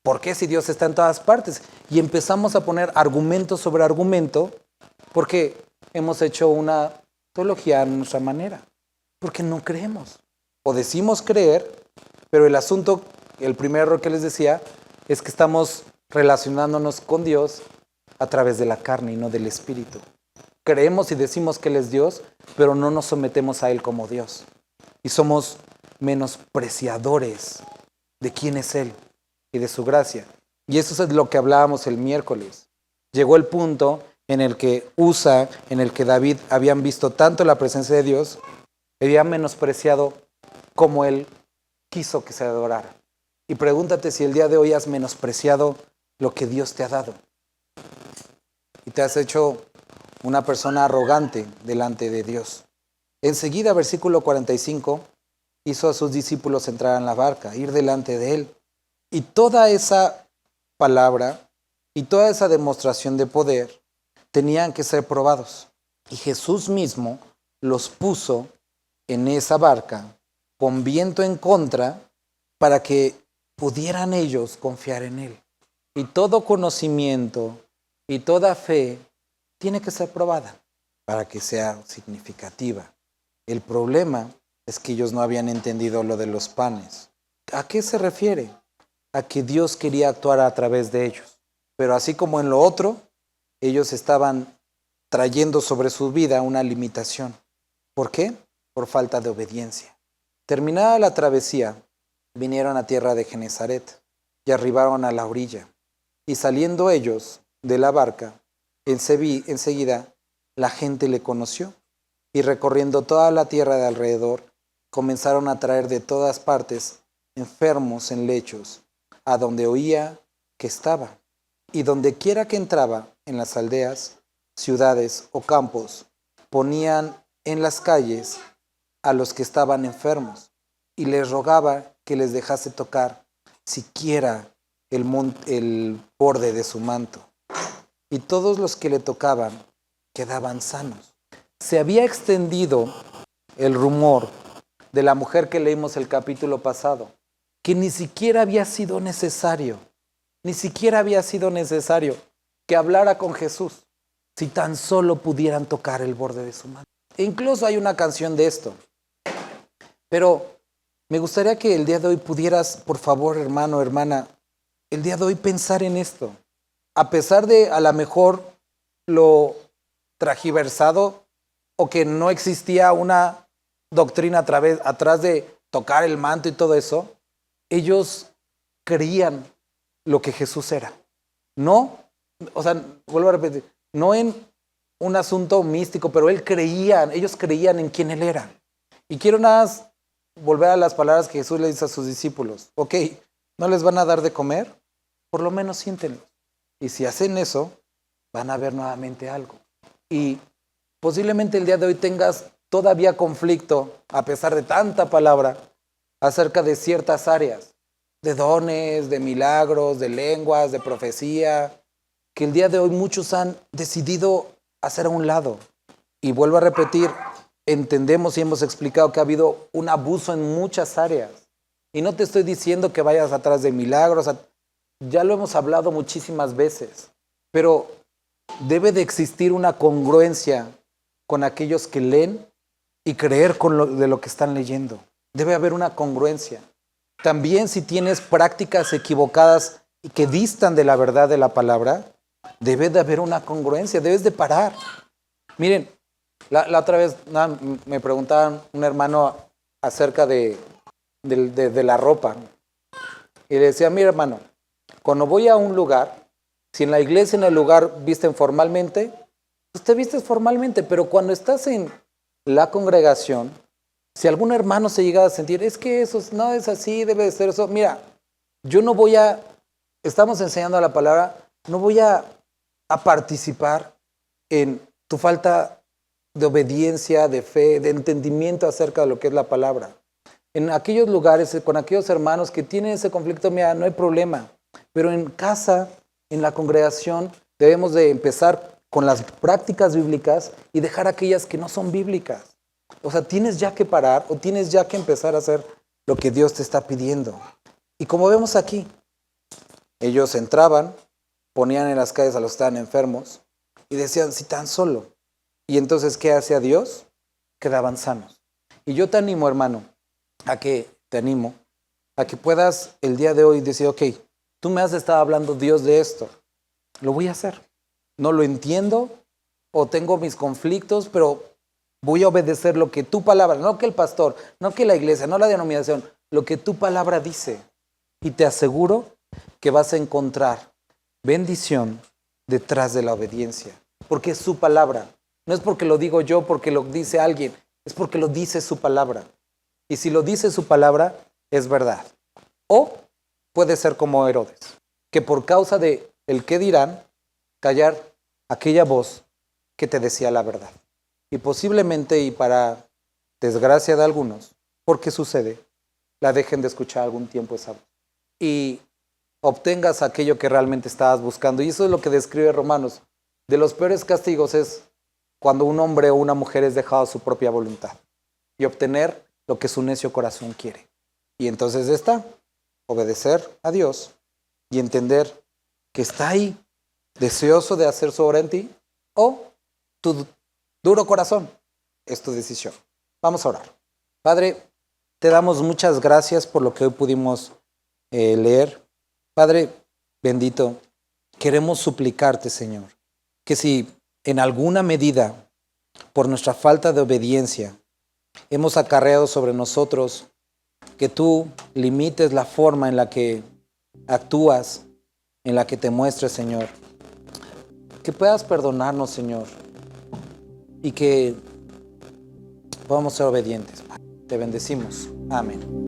¿Por qué si Dios está en todas partes? Y empezamos a poner argumento sobre argumento porque hemos hecho una teología a nuestra manera. Porque no creemos. O decimos creer, pero el asunto, el primer error que les decía, es que estamos relacionándonos con Dios a través de la carne y no del Espíritu. Creemos y decimos que Él es Dios, pero no nos sometemos a Él como Dios. Y somos menospreciadores de quién es Él y de su gracia. Y eso es lo que hablábamos el miércoles. Llegó el punto en el que Usa, en el que David habían visto tanto la presencia de Dios, habían menospreciado como él quiso que se adorara. Y pregúntate si el día de hoy has menospreciado lo que Dios te ha dado. Y te has hecho una persona arrogante delante de Dios. Enseguida, versículo 45, hizo a sus discípulos entrar en la barca, ir delante de él. Y toda esa palabra y toda esa demostración de poder tenían que ser probados. Y Jesús mismo los puso en esa barca con viento en contra para que pudieran ellos confiar en Él. Y todo conocimiento y toda fe tiene que ser probada para que sea significativa. El problema es que ellos no habían entendido lo de los panes. ¿A qué se refiere? A que Dios quería actuar a través de ellos. Pero así como en lo otro, ellos estaban trayendo sobre su vida una limitación. ¿Por qué? Por falta de obediencia. Terminada la travesía, vinieron a tierra de Genesaret y arribaron a la orilla. Y saliendo ellos de la barca, enseguida la gente le conoció. Y recorriendo toda la tierra de alrededor, comenzaron a traer de todas partes enfermos en lechos, a donde oía que estaba. Y donde quiera que entraba, en las aldeas, ciudades o campos, ponían en las calles a los que estaban enfermos y les rogaba que les dejase tocar siquiera el borde de su manto. Y todos los que le tocaban quedaban sanos. Se había extendido el rumor de la mujer que leímos el capítulo pasado, que ni siquiera había sido necesario que hablara con Jesús, si tan solo pudieran tocar el borde de su mano. E incluso hay una canción de esto. Pero me gustaría que el día de hoy pudieras, por favor, hermano, hermana, el día de hoy pensar en esto. A pesar de a lo mejor lo tragiversado o que no existía una doctrina atrás de tocar el manto y todo eso, ellos creían lo que Jesús era. No, vuelvo a repetir, no en un asunto místico, pero ellos creían en quién Él era. Y quiero nada más volver a las palabras que Jesús le dice a sus discípulos. Ok, ¿no les van a dar de comer? Por lo menos siéntenlos. Y si hacen eso, van a ver nuevamente algo. Y posiblemente el día de hoy tengas todavía conflicto, a pesar de tanta palabra, acerca de ciertas áreas, de dones, de milagros, de lenguas, de profecía, que el día de hoy muchos han decidido hacer a un lado. Y vuelvo a repetir, entendemos y hemos explicado que ha habido un abuso en muchas áreas. Y no te estoy diciendo que vayas atrás de milagros, ya lo hemos hablado muchísimas veces, pero debe de existir una congruencia con aquellos que leen y creer de lo que están leyendo. Debe haber una congruencia. También si tienes prácticas equivocadas y que distan de la verdad de la palabra, debe de haber una congruencia, debes de parar. Miren, la otra vez me preguntaban un hermano acerca de la ropa. Y le decía, mira hermano, cuando voy a un lugar, si en la iglesia, en el lugar, visten formalmente, pues te vistes formalmente, pero cuando estás en la congregación, si algún hermano se llega a sentir, es que eso no es así, debe de ser eso. Mira, yo no voy estamos enseñando la palabra, no voy a participar en tu falta de obediencia, de fe, de entendimiento acerca de lo que es la palabra. En aquellos lugares, con aquellos hermanos que tienen ese conflicto, mira, no hay problema. Pero en casa, en la congregación, debemos de empezar con las prácticas bíblicas y dejar aquellas que no son bíblicas. O sea, tienes ya que parar o tienes ya que empezar a hacer lo que Dios te está pidiendo. Y como vemos aquí, Ellos entraban, ponían en las calles a los que estaban enfermos y decían, si tan solo. Y entonces, ¿qué hacía Dios? Quedaban sanos. Y yo te animo, hermano, a que puedas el día de hoy decir, ok, tú me has estado hablando, Dios, de esto. Lo voy a hacer. No lo entiendo o tengo mis conflictos, pero voy a obedecer lo que tu palabra, no que el pastor, no que la iglesia, no la denominación, lo que tu palabra dice. Y te aseguro que vas a encontrar bendición detrás de la obediencia. Porque es su palabra. No es porque lo digo yo, porque lo dice alguien. Es porque lo dice su palabra. Y si lo dice su palabra, es verdad. O puede ser como Herodes, que por causa de el qué dirán, callar aquella voz que te decía la verdad. Y posiblemente, y para desgracia de algunos, porque sucede, la dejen de escuchar algún tiempo esa voz. Y obtengas aquello que realmente estabas buscando. Y eso es lo que describe Romanos. De los peores castigos es cuando un hombre o una mujer es dejado a su propia voluntad y obtener lo que su necio corazón quiere. Y entonces está obedecer a Dios y entender que está ahí, deseoso de hacer su obra en ti, o tu duro corazón es tu decisión. Vamos a orar. Padre, te damos muchas gracias por lo que hoy pudimos leer. Padre bendito, queremos suplicarte, Señor, que si en alguna medida, por nuestra falta de obediencia, hemos acarreado sobre nosotros, que tú limites la forma en la que actúas, en la que te muestres, Señor. Que puedas perdonarnos, Señor, y que podamos ser obedientes. Te bendecimos. Amén.